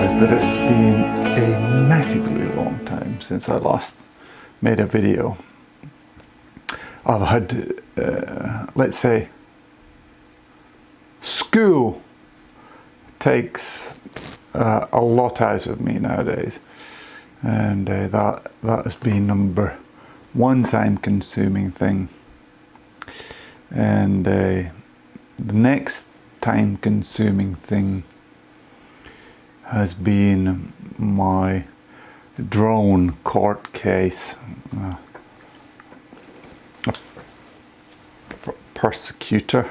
realized that it's been a massively long time since I last made a video. I've had, let's say, school takes a lot out of me nowadays, and that has been number one time consuming thing, and the next time consuming thing has been my drone court case. A prosecutor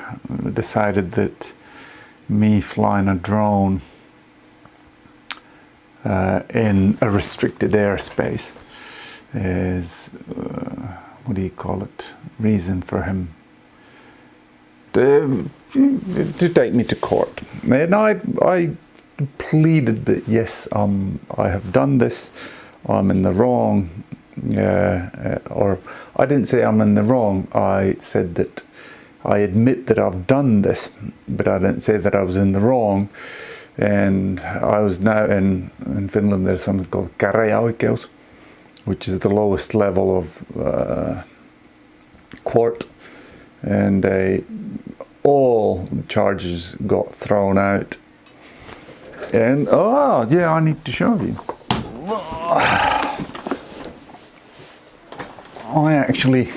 decided that me flying a drone in a restricted airspace is, what do you call it, reason for him to take me to court. And I pleaded that yes, I have done this, I'm in the wrong, or I didn't say I'm in the wrong, I said that I admit that I've done this, but I didn't say that I was in the wrong. And I was now in Finland, there's something called käräjäoikeus, which is the lowest level of court, and all charges got thrown out. And oh yeah, I need to show you. I actually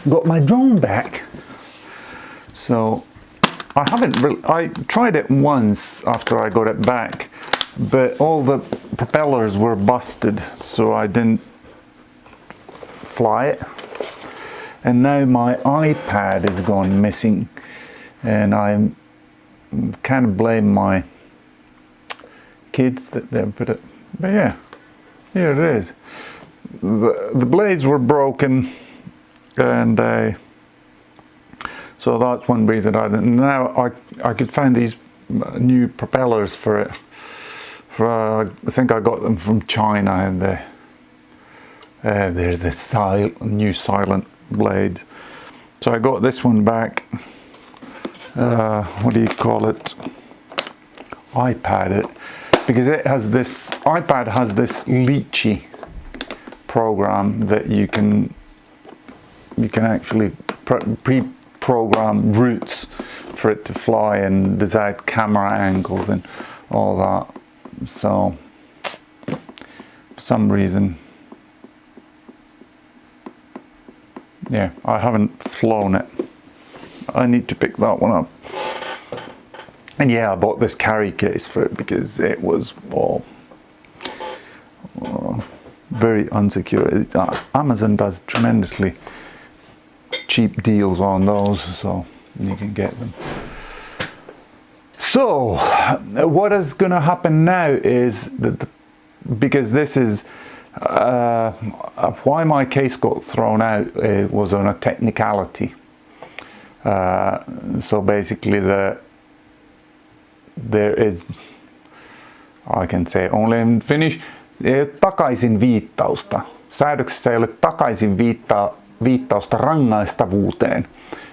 got my drone back. So I haven't really, I tried it once after I got it back, but all the propellers were busted, so I didn't fly it. And now my iPad has gone missing, and I kind of blame my kids that they put it, but yeah, here it is. The blades were broken, and so that's one reason I didn't. Now I could find these new propellers for it. I think I got them from China, and they're the new silent blades. So I got this one back. What do you call it? iPad it, because it has this. iPad has this Lychee program that you can actually pre-program routes for it to fly and decide camera angles and all that. So for some reason, yeah, I haven't flown it. I need to pick that one up. And yeah, I bought this carry case for it because it was all very unsecure. Amazon does tremendously cheap deals on those, so you can get them. So what is going to happen now is that because this is why my case got thrown out, it was on a technicality. So basically there is, I can say only in Finnish, ei ole takaisin viittausta. Säädöksessä ei ole takaisin viittausta rangaistavuuteen.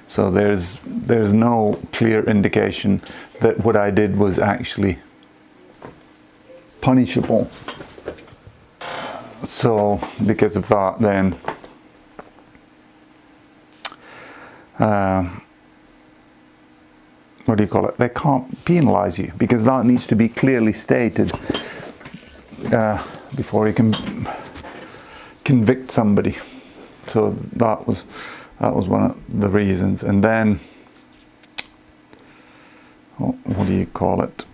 So there's no clear indication that what I did was actually punishable. So because of that, then what do you call it? They can't penalize you, because that needs to be clearly stated before you can convict somebody. So that was one of the reasons. And then what do you call it?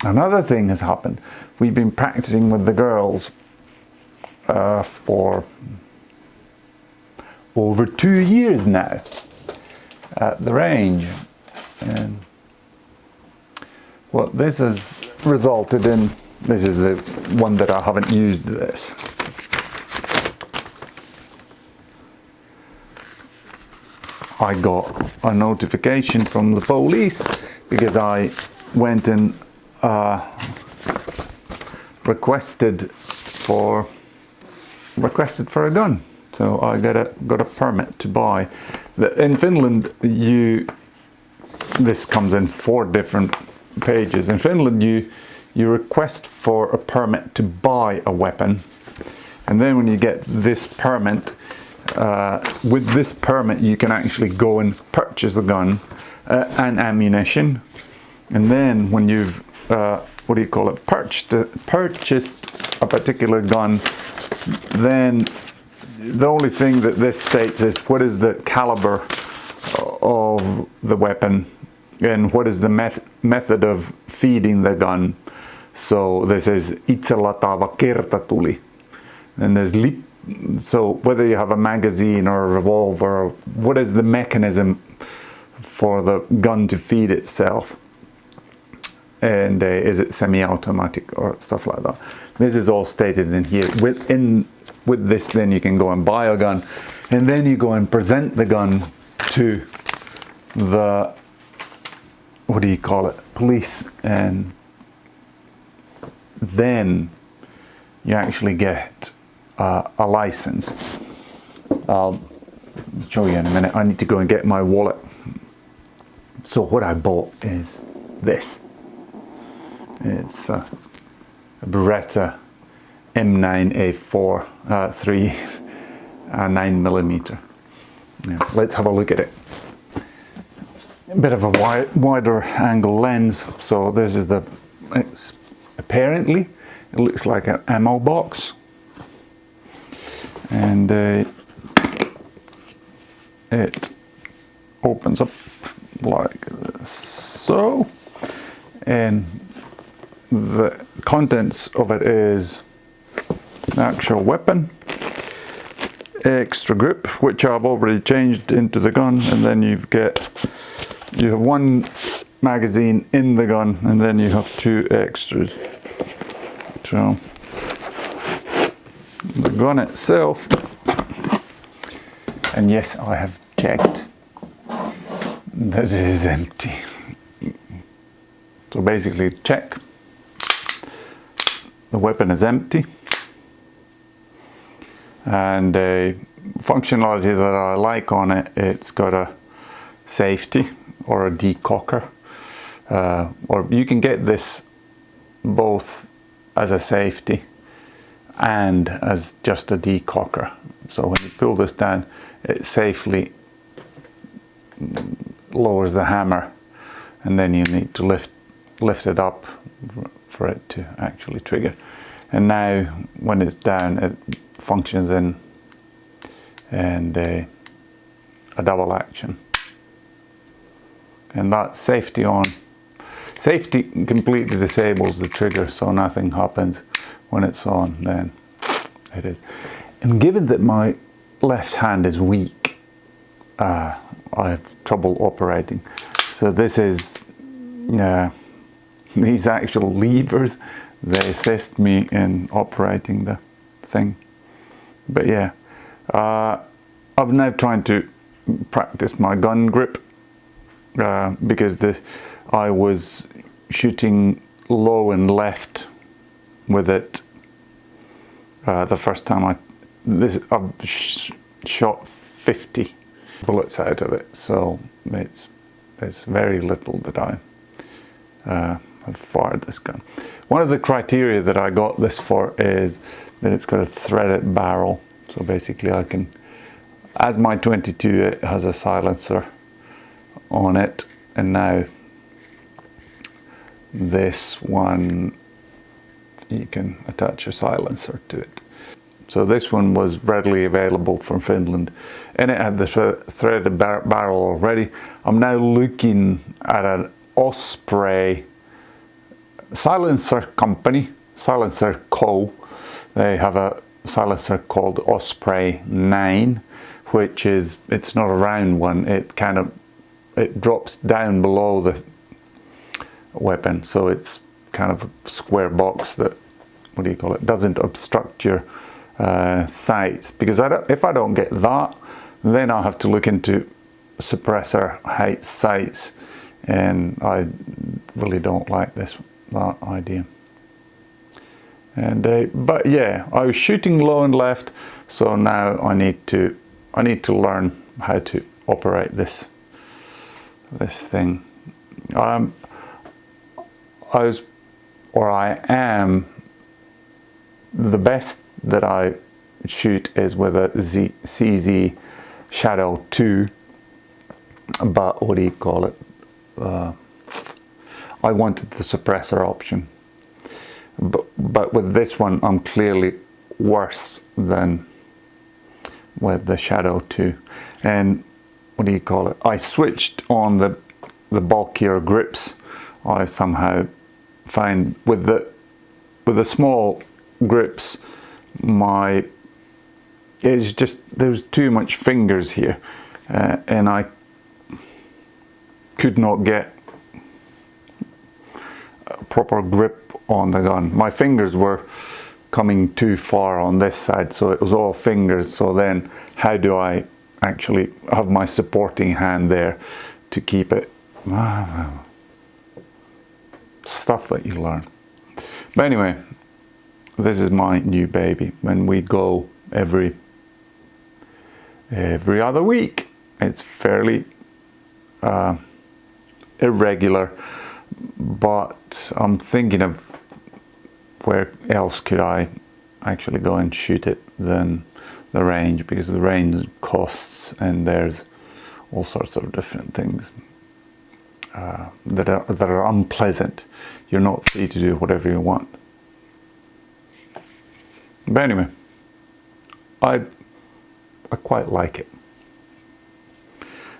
Another thing has happened. We've been practicing with the girls for over 2 years now at the range. And what this has resulted in, this is the one that I haven't used this. I got a notification from the police because I went and requested for a gun. So I got a permit to buy. In Finland, this comes in 4 different pages. In Finland, you request for a permit to buy a weapon, and then when you get this permit, with this permit you can actually go and purchase a gun and ammunition, and then when you've purchased a particular gun, then the only thing that this states is what is the caliber of the weapon and what is the method of feeding the gun. So this is itselataava kertatuli, and there's so whether you have a magazine or a revolver, or what is the mechanism for the gun to feed itself, and is it semi-automatic or stuff like that. This is all stated in here. With this, then you can go and buy a gun, and then you go and present the gun to the police, and then you actually get a license. I'll show you in a minute. I need to go and get my wallet. So what I bought is this. It's a Beretta M9A3 9mm. Yeah, let's have a look at it. A bit of a wider angle lens. So this is apparently it looks like an ammo box, and it opens up like so, and the contents of it is the actual weapon, extra grip, which I've already changed into the gun, and then you have one magazine in the gun, and then you have two extras. So the gun itself, and yes, I have checked that it is empty. So basically, check. The weapon is empty, and a functionality that I like on it, it's got a safety or a decocker, or you can get this both as a safety and as just a decocker. So when you pull this down, it safely lowers the hammer, and then you need to lift it up for it to actually trigger. And now when it's down, it functions in a double action, and that safety on. Safety completely disables the trigger, so nothing happens. When it's on, then it is. And given that my left hand is weak, I have trouble operating. So this is these actual levers, they assist me in operating the thing. But yeah, I've now tried to practice my gun grip, because I was shooting low and left with it the first time I've shot 50 bullets out of it, so it's very little that I have fired this gun. One of the criteria that I got this for is that it's got a threaded barrel, so basically I can, as my 22, it has a silencer on it, and now this one you can attach a silencer to it. So this one was readily available from Finland, and it had the threaded barrel already. I'm now looking at an Osprey silencer company, Silencer Co. They have a silencer called Osprey 9, which it's not a round one. It drops down below the weapon, so it's kind of a square box that, doesn't obstruct your sights. Because if I don't get that, then I'll have to look into suppressor height sights, and I really don't like that idea. And but yeah, I was shooting low and left, so now I need to learn how to operate this thing. I was or I am, the best that I shoot is with a CZ Shadow 2, but what do you call it? I wanted the suppressor option, but with this one I'm clearly worse than with the Shadow 2. And what do you call it? I switched on the bulkier grips. I somehow find with the small grips, it's just there's too much fingers here, and I could not get a proper grip on the gun. My fingers were coming too far on this side, so it was all fingers. So then how do I actually have my supporting hand there to keep it? Stuff that you learn. But anyway, this is my new baby. When we go every other week, it's fairly irregular, but I'm thinking of where else could I actually go and shoot it than the range, because the range costs and there's all sorts of different things that are unpleasant. You're not free to do whatever you want. But anyway, I quite like it.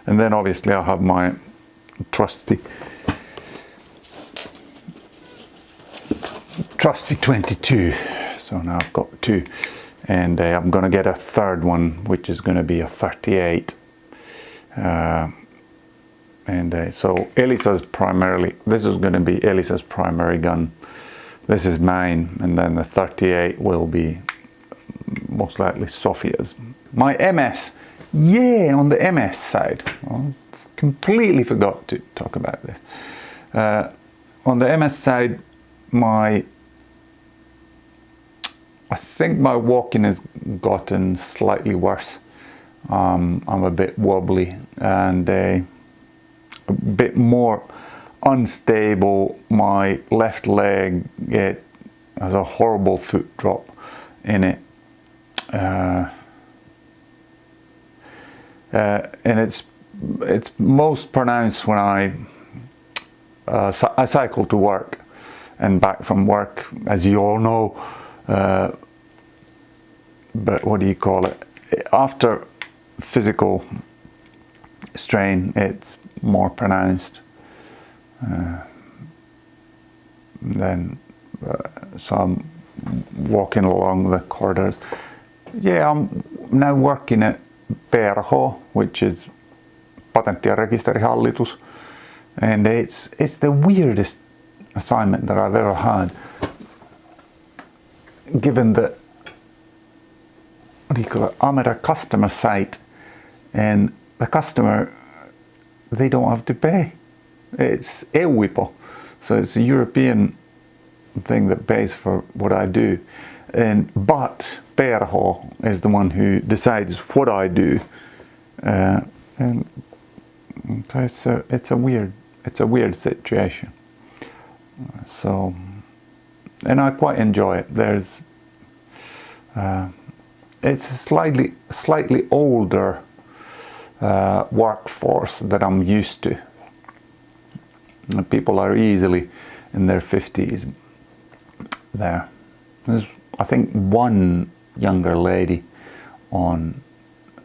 And then obviously I have my trusty 22. So now I've got two, and I'm gonna get a third one, which is gonna be a 38. So Elisa's this is going to be Elisa's primary gun. This is mine, and then the 38 will be most likely Sophia's. My MS, yeah, on the MS side, I completely forgot to talk about this. On the MS side, I think my walking has gotten slightly worse. I'm a bit wobbly and a bit more unstable. My left leg, it has a horrible foot drop in it, and it's most pronounced when I cycle to work and back from work, as you all know. But what do you call it? After physical strain, it's more pronounced. So I'm walking along the corridors. Yeah, I'm now working at PRH, which is Patentti- ja rekisterihallitus, and it's the weirdest assignment that I've ever had, given that, what do you call it, I'm at a customer site and the customer, they don't have to pay. It's EUIPO, so it's a European thing that pays for what I do, but PRH is the one who decides what I do, and so it's a weird situation. So, and I quite enjoy it. It's a slightly older workforce that I'm used to. People are easily in their 50s there. There's, I think, one younger lady on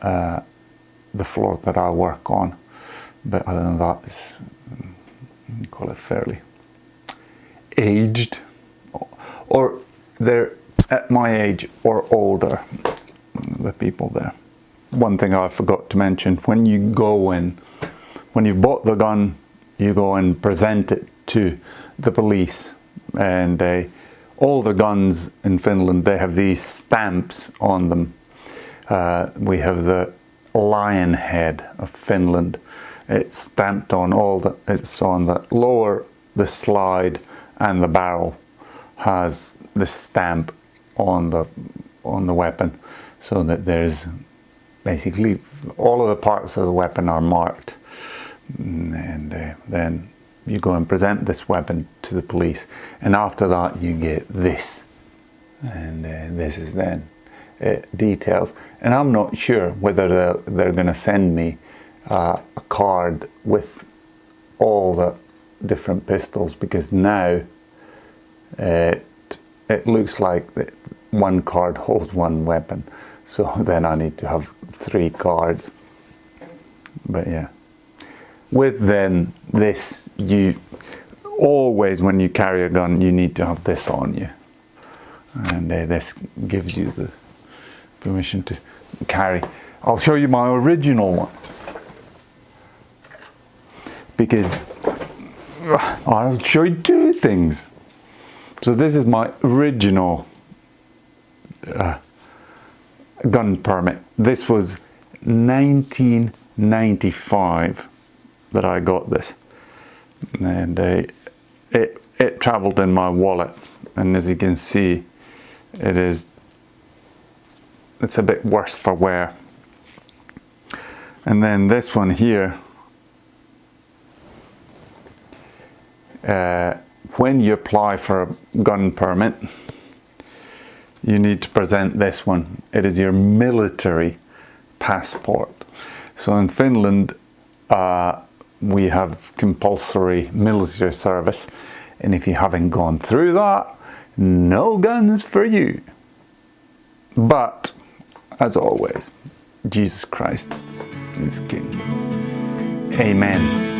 the floor that I work on, but other than that, it's, you call it, fairly aged, or they're at my age or older, the people there. One thing I forgot to mention, when you've bought the gun, you go and present it to the police, and all the guns in Finland, they have these stamps on them. We have the lion head of Finland. It's stamped on it's on the lower, the slide, and the barrel has the stamp on the weapon, so that there's basically all of the parts of the weapon are marked, and then you go and present this weapon to the police, and after that you get this, and this is then details. And I'm not sure whether they're going to send me a card with all the different pistols, because now it looks like that one card holds one weapon, so then I need to have 3 cards. But yeah, with then this, you always, when you carry a gun, you need to have this on you, and this gives you the permission to carry. I'll show you my original one, because I'll show you 2 things. So this is my original gun permit. This was 1995 that I got this, and it traveled in my wallet, and as you can see, it's a bit worse for wear. And then this one here, when you apply for a gun permit, you need to present this one. It is your military passport. So in Finland, we have compulsory military service, and if you haven't gone through that, no guns for you. But as always, Jesus Christ is King. Amen.